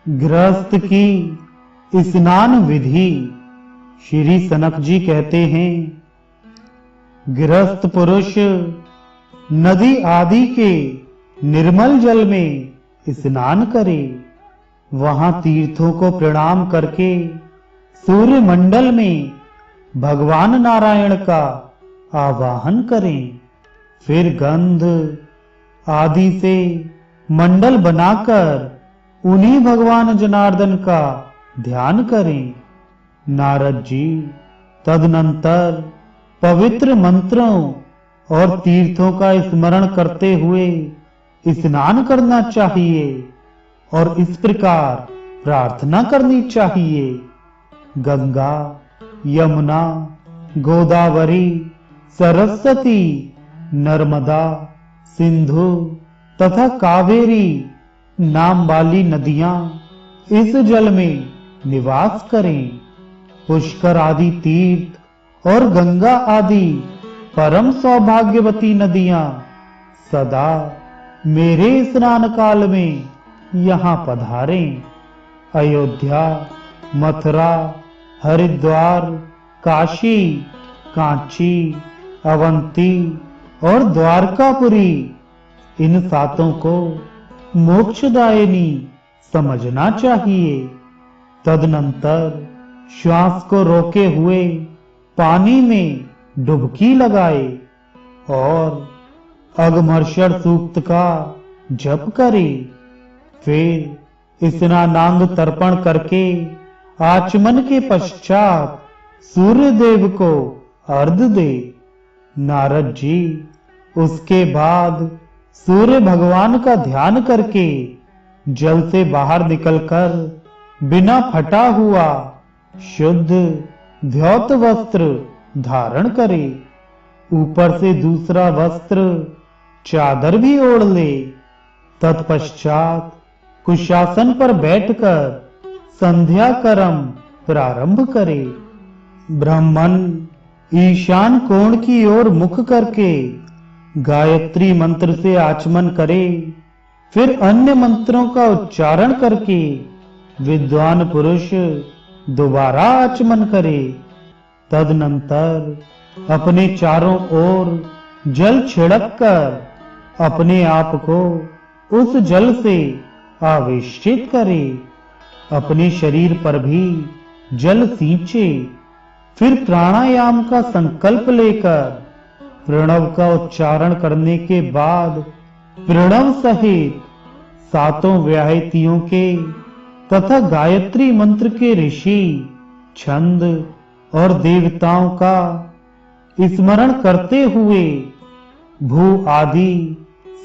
गृहस्थ की स्नान विधि। श्री सनक जी कहते हैं, गृहस्थ पुरुष नदी आदि के निर्मल जल में स्नान करे, वहां तीर्थों को प्रणाम करके सूर्य मंडल में भगवान नारायण का आवाहन करें, फिर गंध आदि से मंडल बनाकर उन्हीं भगवान जनार्दन का ध्यान करें। नारद जी तदनंतर पवित्र मंत्रों और तीर्थों का स्मरण करते हुए स्नान करना चाहिए और इस प्रकार प्रार्थना करनी चाहिए, गंगा, यमुना, गोदावरी, सरस्वती, नर्मदा, सिंधु तथा कावेरी नाम वाली नदियां इस जल में निवास करें। पुष्कर आदि तीर्थ और गंगा आदि परम सौभाग्यवती नदियां सदा मेरे स्नान काल में यहाँ पधारें। अयोध्या, मथुरा, हरिद्वार, काशी, कांची, अवंती और द्वारकापुरी, इन सातों को मोक्षदायिनी समझना चाहिए। तदनंतर श्वास को रोके हुए पानी में डुबकी लगाए और अगमर्षण सूक्त का जप करे। फिर स्नानांग तर्पण करके आचमन के पश्चात सूर्य देव को अर्घ्य दे। नारद जी उसके बाद सूर्य भगवान का ध्यान करके जल से बाहर निकलकर बिना फटा हुआ शुद्ध धौत वस्त्र धारण करे, ऊपर से दूसरा वस्त्र चादर भी ओढ़ ले। तत्पश्चात कुशासन पर बैठकर संध्या कर्म प्रारंभ करे। ब्राह्मण ईशान कोण की ओर मुख करके गायत्री मंत्र से आचमन करे, फिर अन्य मंत्रों का उच्चारण करके विद्वान पुरुष दोबारा आचमन करे। तदनंतर अपने चारों ओर जल छिड़क कर अपने आप को उस जल से आवेशित करे, अपने शरीर पर भी जल सींचे, फिर प्राणायाम का संकल्प लेकर प्रणव का उच्चारण करने के बाद प्रणव सहित सातों व्याहतियों के तथा गायत्री मंत्र के ऋषि, छंद और देवताओं का स्मरण करते हुए भू आदि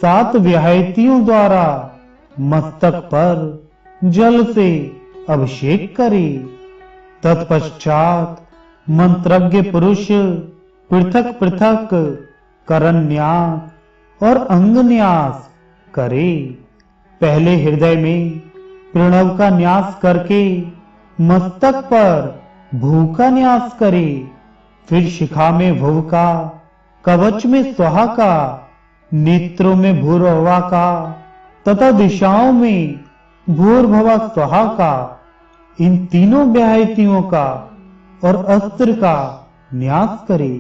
सात व्याहतियों द्वारा मस्तक पर जल से अभिषेक करे। तत्पश्चात मंत्रज्ञ पुरुष पृथक पृथक करन्यास और अंगन्यास करे। पहले हृदय में प्रणव का न्यास करके मस्तक पर भू का न्यास करे, फिर शिखा में भुव का, कवच में स्वाहा का, नेत्रों में भूर्भुवा का तथा दिशाओं में भूर्भुवा स्वाहा का, इन तीनों व्याहतियों का और अस्त्र का न्यास करे।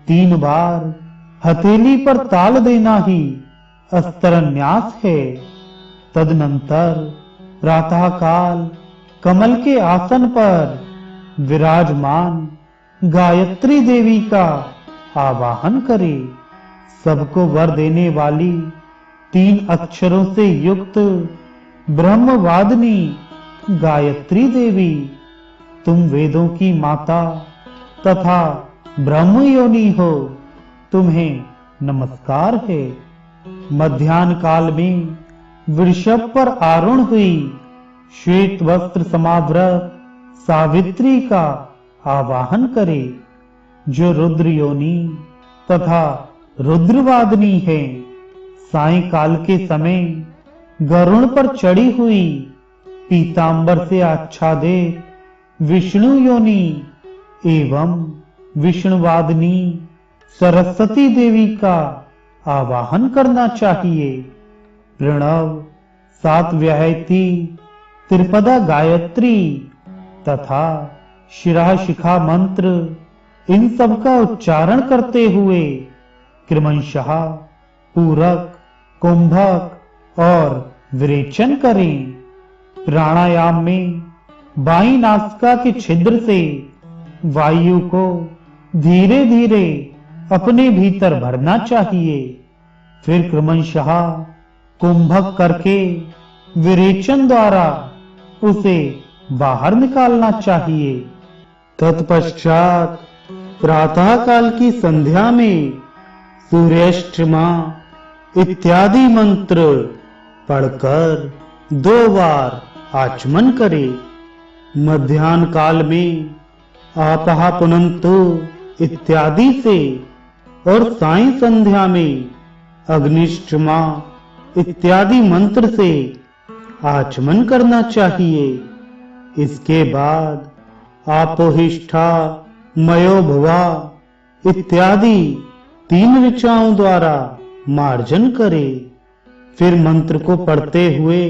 3 बार हथेली पर ताल देना ही अस्त्र न्यास है। तदनंतर प्रातः काल कमल के आसन पर विराजमान गायत्री देवी का आवाहन करे। सबको वर देने वाली 3 अक्षरों से युक्त ब्रह्मवादिनी गायत्री देवी, तुम वेदों की माता तथा ब्रह्म योनि हो, तुम्हें नमस्कार है। मध्याह्न काल में वृषभ पर आरूढ़ हुई श्वेत वस्त्र समावृत सावित्री का आवाहन करे, जो रुद्र योनि तथा रुद्रवादिनी है। सायंकाल के समय गरुण पर चढ़ी हुई पीतांबर से आच्छादित विष्णु योनि एवं विष्णुवादिनी सरस्वती देवी का आवाहन करना चाहिए। प्रणव 7 व्याहति त्रिपदा गायत्री तथा शिरा शिखा मंत्र, इन सब का उच्चारण करते हुए क्रमशः पूरक, कुंभक और विरेचन करें। प्राणायाम में बाईं नासिका के छिद्र से वायु को धीरे धीरे अपने भीतर भरना चाहिए। फिर क्रमशः कुंभक करके विरेचन द्वारा उसे बाहर निकालना चाहिए। तत्पश्चात प्रातः काल की संध्या में सूर्याष्टमा इत्यादि मंत्र पढ़कर 2 बार आचमन करे। मध्याह्न काल में आपः पुनन्तु इत्यादि से और सायं संध्या में अग्निष्टमा इत्यादि मंत्र से आचमन करना चाहिए। इसके बाद आपोहिष्ठा, मयो भुवा इत्यादि 3 ऋचाओं द्वारा मार्जन करे। फिर मंत्र को पढ़ते हुए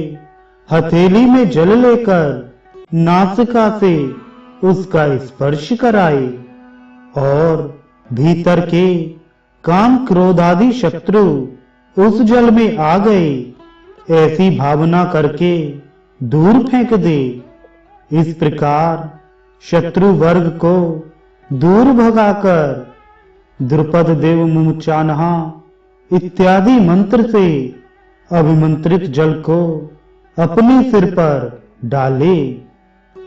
हथेली में जल लेकर नासिका से उसका स्पर्श कराए और भीतर के काम क्रोध आदि शत्रु उस जल में आ गए ऐसी भावना करके दूर फेंक दे। इस प्रकार शत्रु वर्ग को दूर भगाकर द्रुपद देव मुमुचानहा इत्यादि मंत्र से अभिमंत्रित जल को अपने सिर पर डाले।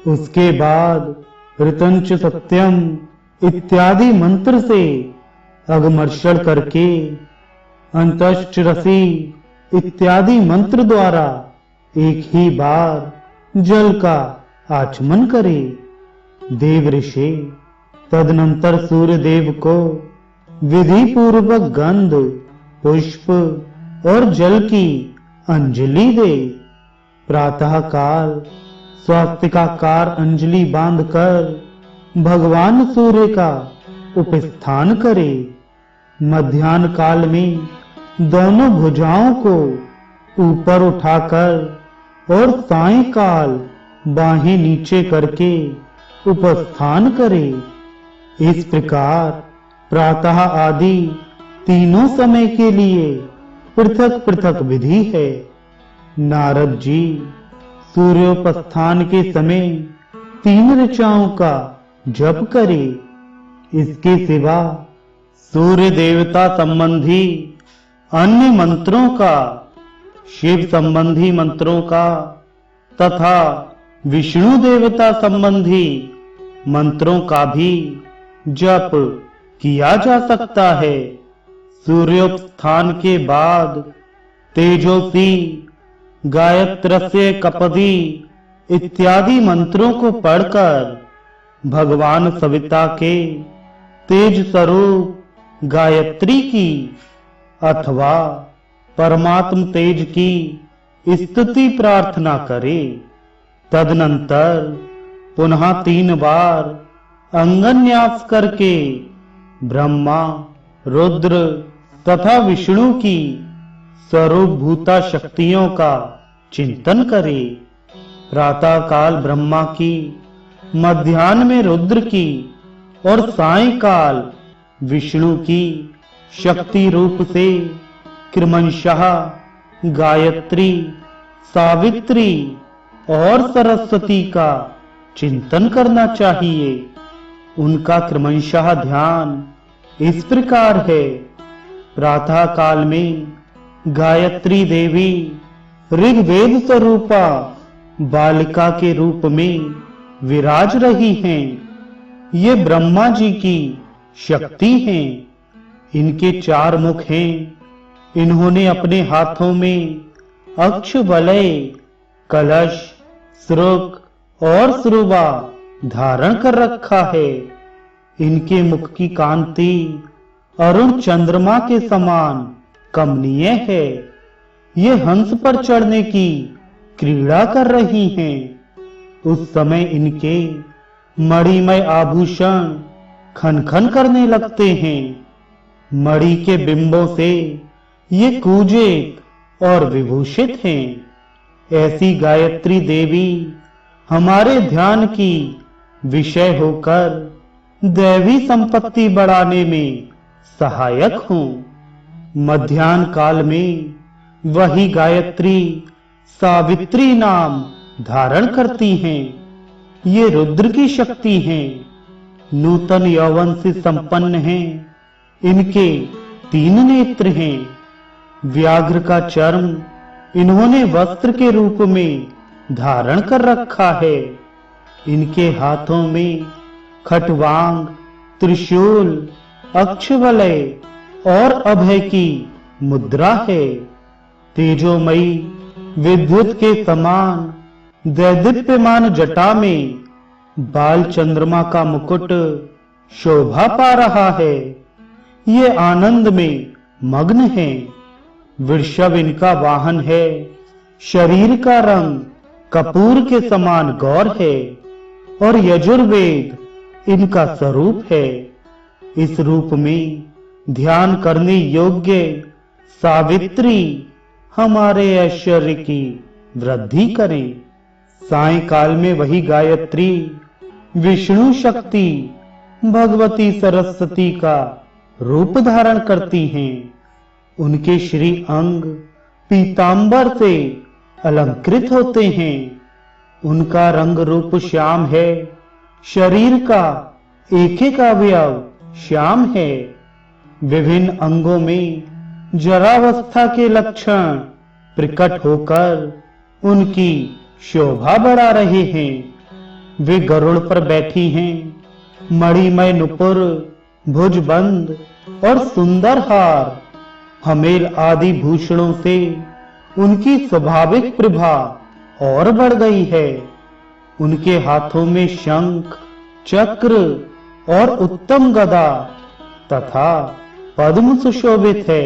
उसके बाद ऋतंच सत्यम इत्यादि मंत्र से अगमर्षण करके अंतश्चरसी इत्यादि मंत्र द्वारा एक ही बार जल का आचमन करे। देव ऋषि तदनंतर सूर्य देव को विधि पूर्वक गंध, पुष्प और जल की अंजलि दे। प्रातः काल स्वास्तिकाकार अंजलि बांधकर भगवान सूर्य का उपस्थान करे। मध्याह्न काल में दोनों भुजाओं को ऊपर उठाकर और सायंकाल बाहें नीचे करके उपस्थान करे। इस प्रकार प्रातः आदि तीनों समय के लिए पृथक पृथक विधि है। नारद जी सूर्योपस्थान के समय 3 ऋचाओं का जप करे। इसके सिवा सूर्य देवता संबंधी अन्य मंत्रों का, शिव संबंधी मंत्रों का तथा विष्णु देवता संबंधी मंत्रों का भी जप किया जा सकता है। सूर्योत्थान के बाद तेजोसी, गायत्रस्य कपदी इत्यादि मंत्रों को पढ़कर भगवान सविता के तेज स्वरूप गायत्री की अथवा परमात्म तेज की स्तुति प्रार्थना करे। तदनंतर पुनः 3 बार अंगन्यास करके ब्रह्मा, रुद्र तथा विष्णु की स्वरूप भूता शक्तियों का चिंतन करे। प्रातः काल ब्रह्मा की, मध्याह्न में रुद्र की और सायंकाल विष्णु की शक्ति रूप से क्रमशः गायत्री, सावित्री और सरस्वती का चिंतन करना चाहिए। उनका क्रमशः ध्यान इस प्रकार है। प्रातः काल में गायत्री देवी ऋग्वेद स्वरूपा बालिका के रूप में विराज रही हैं। ये ब्रह्मा जी की शक्ति हैं। इनके 4 मुख हैं। इन्होंने अपने हाथों में अक्ष वलय, कलश, श्रुक और श्रुवा धारण कर रखा है। इनके मुख की कांति अरुण चंद्रमा के समान कमनीय है। ये हंस पर चढ़ने की क्रीड़ा कर रही हैं। उस समय इनके मणिमय आभूषण खनखन करने लगते हैं। मणि के बिंबों से ये कूजित और विभूषित हैं। ऐसी गायत्री देवी हमारे ध्यान की विषय होकर दैवी संपत्ति बढ़ाने में सहायक हों। मध्याह्न काल में वही गायत्री सावित्री नाम धारण करती हैं। ये रुद्र की शक्ति हैं, नूतन यौवन से संपन्न हैं। इनके 3 नेत्र हैं। व्याघ्र का चर्म इन्होंने वस्त्र के रूप में धारण कर रखा है। इनके हाथों में खटवांग, त्रिशूल, अक्षवलय और अभय की मुद्रा है। तेजोमयी विद्युत के समान दैदीप्यमान जटा में बाल चंद्रमा का मुकुट शोभा पा रहा है। ये आनंद में मग्न है। वृषभ इनका वाहन है। शरीर का रंग कपूर के समान गौर है और यजुर्वेद इनका स्वरूप है। इस रूप में ध्यान करने योग्य सावित्री हमारे ऐश्वर्य की वृद्धि करें। सायंकाल में वही गायत्री विष्णु शक्ति भगवती सरस्वती का रूप धारण करती हैं। उनके श्री अंग पीतांबर से अलंकृत होते हैं। उनका रंग रूप श्याम है। शरीर का एक एक अवयव श्याम है। विभिन्न अंगों में जरावस्था के लक्षण प्रकट होकर उनकी शोभा बढ़ा रहे हैं। वे गरुड़ पर बैठी हैं। मणिमय नुपुर, भुजबंद और सुंदर हार, हमेल आदि भूषणों से उनकी स्वाभाविक प्रभा और बढ़ गई है। उनके हाथों में शंख, चक्र और उत्तम गदा तथा पद्म सुशोभित है।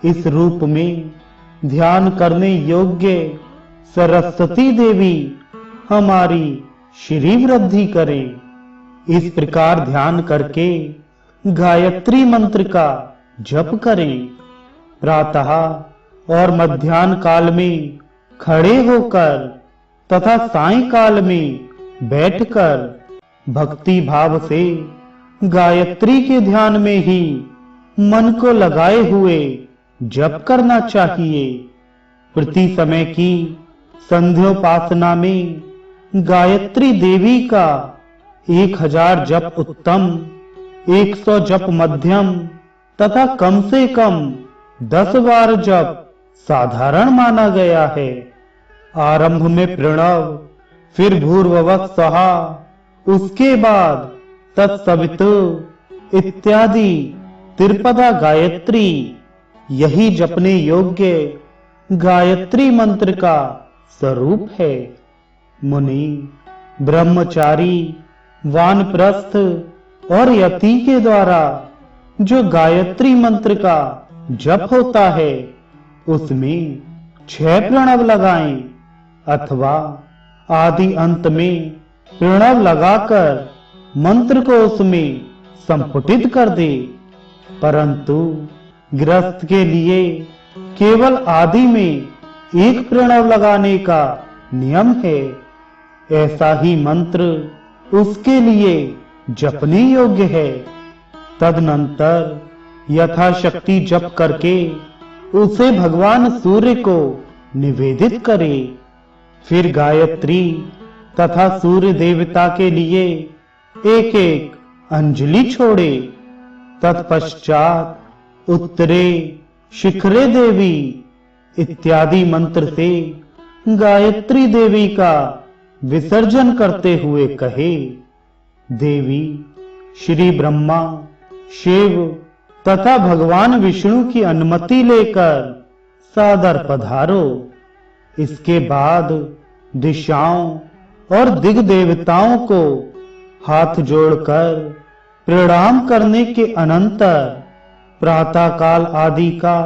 इस रूप में ध्यान करने योग्य सरस्वती देवी हमारी श्री वृद्धि करें। इस प्रकार ध्यान करके गायत्री मंत्र का जप करें। प्रातः और मध्याह्न काल में खड़े होकर तथा सायंकाल में बैठकर भक्ति भाव से गायत्री के ध्यान में ही मन को लगाए हुए जप करना चाहिए। प्रति समय की संध्योपासना में गायत्री देवी का 1000 जप उत्तम, 100 जप मध्यम तथा कम से कम 10 बार जप साधारण माना गया है। आरंभ में प्रणव, फिर भूर्भुवः स्वहा, उसके बाद तत्सवितु इत्यादि त्रिपदा गायत्री, यही जपने योग्य गायत्री मंत्र का स्वरूप है। मुनि, ब्रह्मचारी, वानप्रस्थ और यति के द्वारा जो गायत्री मंत्र का जप होता है उसमें 6 प्रणव लगाएं अथवा आदि अंत में प्रणव लगाकर मंत्र को उसमें संपुटित कर दे। परंतु गृहस्थ के लिए केवल आदि में 1 प्रणव लगाने का नियम है। ऐसा ही मंत्र उसके लिए जपने योग्य है। तदनंतर यथाशक्ति जप करके उसे भगवान सूर्य को निवेदित करे। फिर गायत्री तथा सूर्य देवता के लिए 1-1 अंजलि छोड़े। तत्पश्चात उत्तरे, शिखरे देवी इत्यादि मंत्र से गायत्री देवी का विसर्जन करते हुए कहे, देवी श्री ब्रह्मा, शिव तथा भगवान विष्णु की अनुमति लेकर सादर पधारो। इसके बाद दिशाओं और दिग देवताओं को हाथ जोड़कर प्रणाम करने के अनंतर प्रातः काल आदि का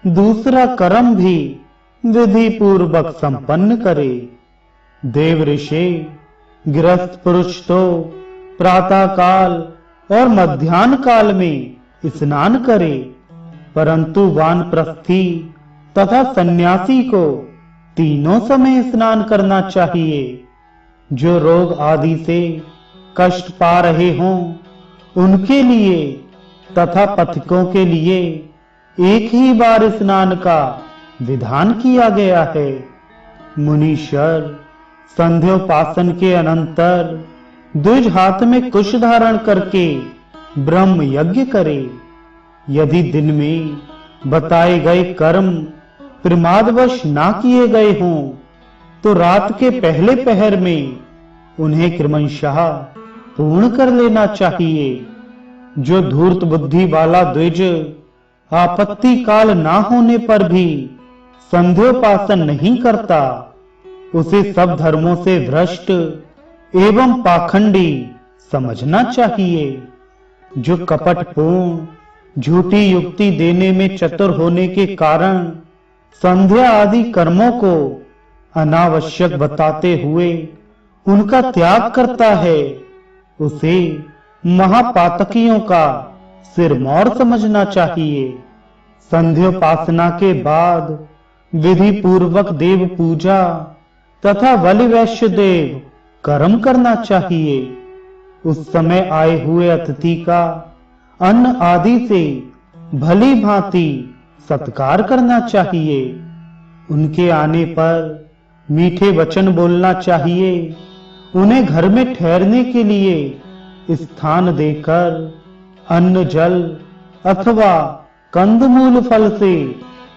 दूसरा कर्म भी विधि पूर्वक संपन्न करे। देव ऋषि, गृहस्थ पुरुष तो प्रातः काल और मध्याह्न काल में स्नान करे, परंतु वानप्रस्थी तथा सन्यासी को तीनों समय स्नान करना चाहिए। जो रोग आदि से कष्ट पा रहे हों उनके लिए तथा पथिकों के लिए एक ही बार स्नान का विधान किया गया है। मुनीश्वर संध्योपासन के अनंतर द्विज हाथ में कुश धारण करके ब्रह्म यज्ञ करे। यदि दिन में बताए गए कर्म प्रमादवश ना किए गए हों तो रात के पहले पहर में उन्हें क्रमशः पूर्ण कर लेना चाहिए। जो धूर्त बुद्धि वाला द्विज आपत्ति काल ना होने पर भी संध्योपासन नहीं करता, उसे सब धर्मों से भ्रष्ट एवं पाखंडी समझना चाहिए। जो कपटपूर्ण झूठी युक्ति देने में चतुर होने के कारण संध्या आदि कर्मों को अनावश्यक बताते हुए उनका त्याग करता है, उसे महापातकियों का सिरमौर समझना चाहिए। संध्योपासना के बाद विधि पूर्वक देव पूजा तथा बलि वैश्य देव कर्म करना चाहिए। उस समय आए हुए अतिथि का अन्न आदि से भली भांति सत्कार करना चाहिए। उनके आने पर मीठे वचन बोलना चाहिए। उन्हें घर में ठहरने के लिए स्थान देकर अन्न जल अथवा कंदमूल फल से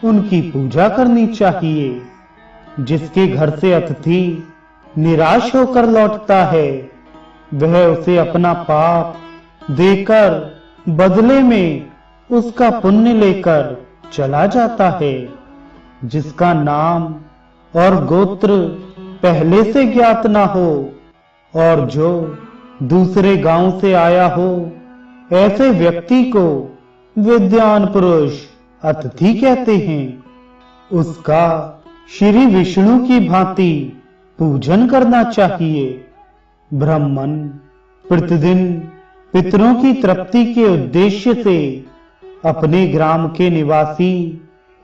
उनकी पूजा करनी चाहिए। जिसके घर से अतिथि निराश होकर लौटता है वह उसे अपना पाप देकर बदले में उसका पुण्य लेकर चला जाता है। जिसका नाम और गोत्र पहले से ज्ञात ना हो और जो दूसरे गांव से आया हो, ऐसे व्यक्ति को विद्वान पुरुष अतिथि कहते हैं। उसका श्री विष्णु की भांति पूजन करना चाहिए। ब्राह्मण प्रतिदिन पितरों की तृप्ति के उद्देश्य से अपने ग्राम के निवासी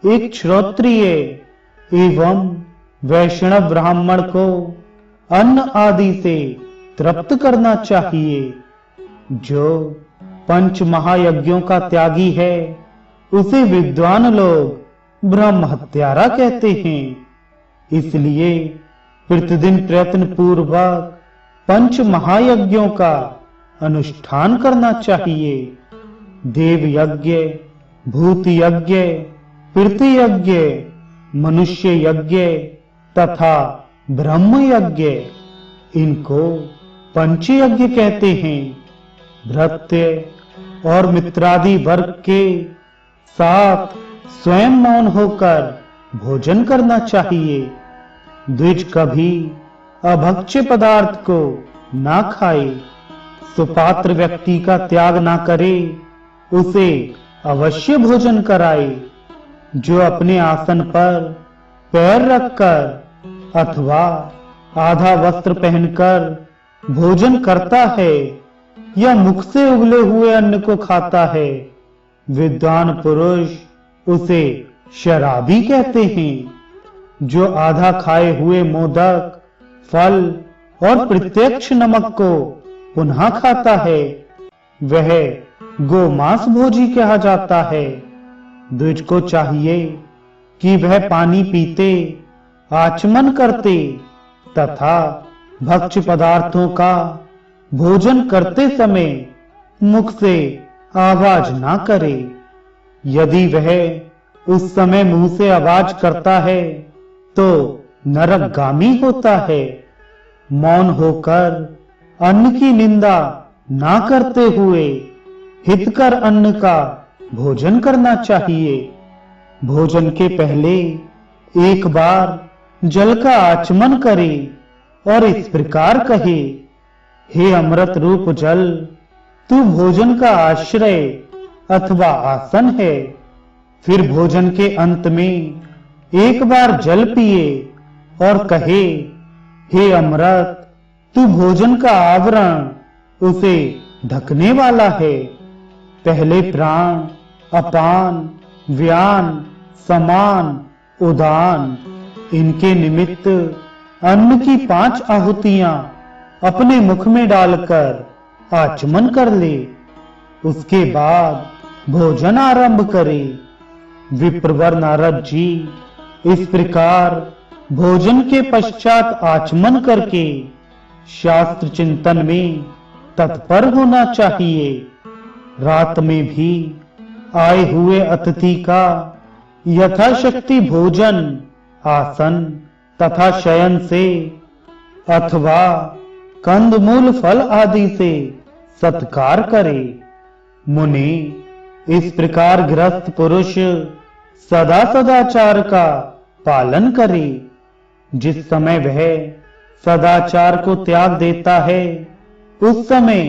एक श्रोत्रिय एवं वैष्णव ब्राह्मण को अन्न आदि से तृप्त करना चाहिए। जो पंच महायज्ञों का त्यागी है उसे विद्वान लोग ब्रह्म हत्यारा कहते हैं। इसलिए प्रतिदिन प्रयत्न पूर्वक पंच महायज्ञों का अनुष्ठान करना चाहिए। देव यज्ञ, भूत यज्ञ, पृथ्वी यज्ञ, मनुष्य यज्ञ तथा ब्रह्म यज्ञ, इनको पंचयज्ञ कहते हैं। भृत्य और मित्रादि वर्ग के साथ स्वयं मौन होकर भोजन करना चाहिए। द्विज कभी अभक्ष्य पदार्थ को ना खाए। सुपात्र व्यक्ति का त्याग ना करे, उसे अवश्य भोजन कराए। जो अपने आसन पर पैर रखकर अथवा आधा वस्त्र पहनकर भोजन करता है या मुख से उगले हुए अन्न को खाता है, विद्वान पुरुष उसे शराबी कहते हैं। जो आधा खाए हुए मोदक, फल और प्रत्यक्ष नमक को पुनः खाता है वह गोमांस भोजी कहा जाता है। द्विज को चाहिए कि वह पानी पीते, आचमन करते तथा भक्ष्य पदार्थों का भोजन करते समय मुख से आवाज ना करे। यदि वह उस समय मुंह से आवाज करता है तो नरकगामी होता है। मौन होकर अन्न की निंदा ना करते हुए हितकर अन्न का भोजन करना चाहिए। भोजन के पहले एक बार जल का आचमन करे और इस प्रकार कहे, हे अमृत रूप जल, तू भोजन का आश्रय अथवा आसन है। फिर भोजन के अंत में एक बार जल पिए और कहे, हे अमृत, तू भोजन का आवरण उसे ढकने वाला है। पहले प्राण, अपान, व्यान, समान, उदान इनके निमित्त अन्न की 5 आहुतियां अपने मुख में डालकर आचमन कर ले। उसके बाद भोजन आरंभ करे। विप्रवर नारद जी इस प्रकार भोजन के पश्चात आचमन करके शास्त्र चिंतन में तत्पर होना चाहिए। रात में भी आए हुए अतिथि का यथाशक्ति भोजन, आसन तथा शयन से अथवा कंदमूल फल आदि से सत्कार करे। मुनि, इस प्रकार गृहस्थ पुरुष सदा सदाचार का पालन करे। जिस समय वह सदाचार को त्याग देता है, उस समय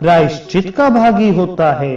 प्रायश्चित का भागी होता है।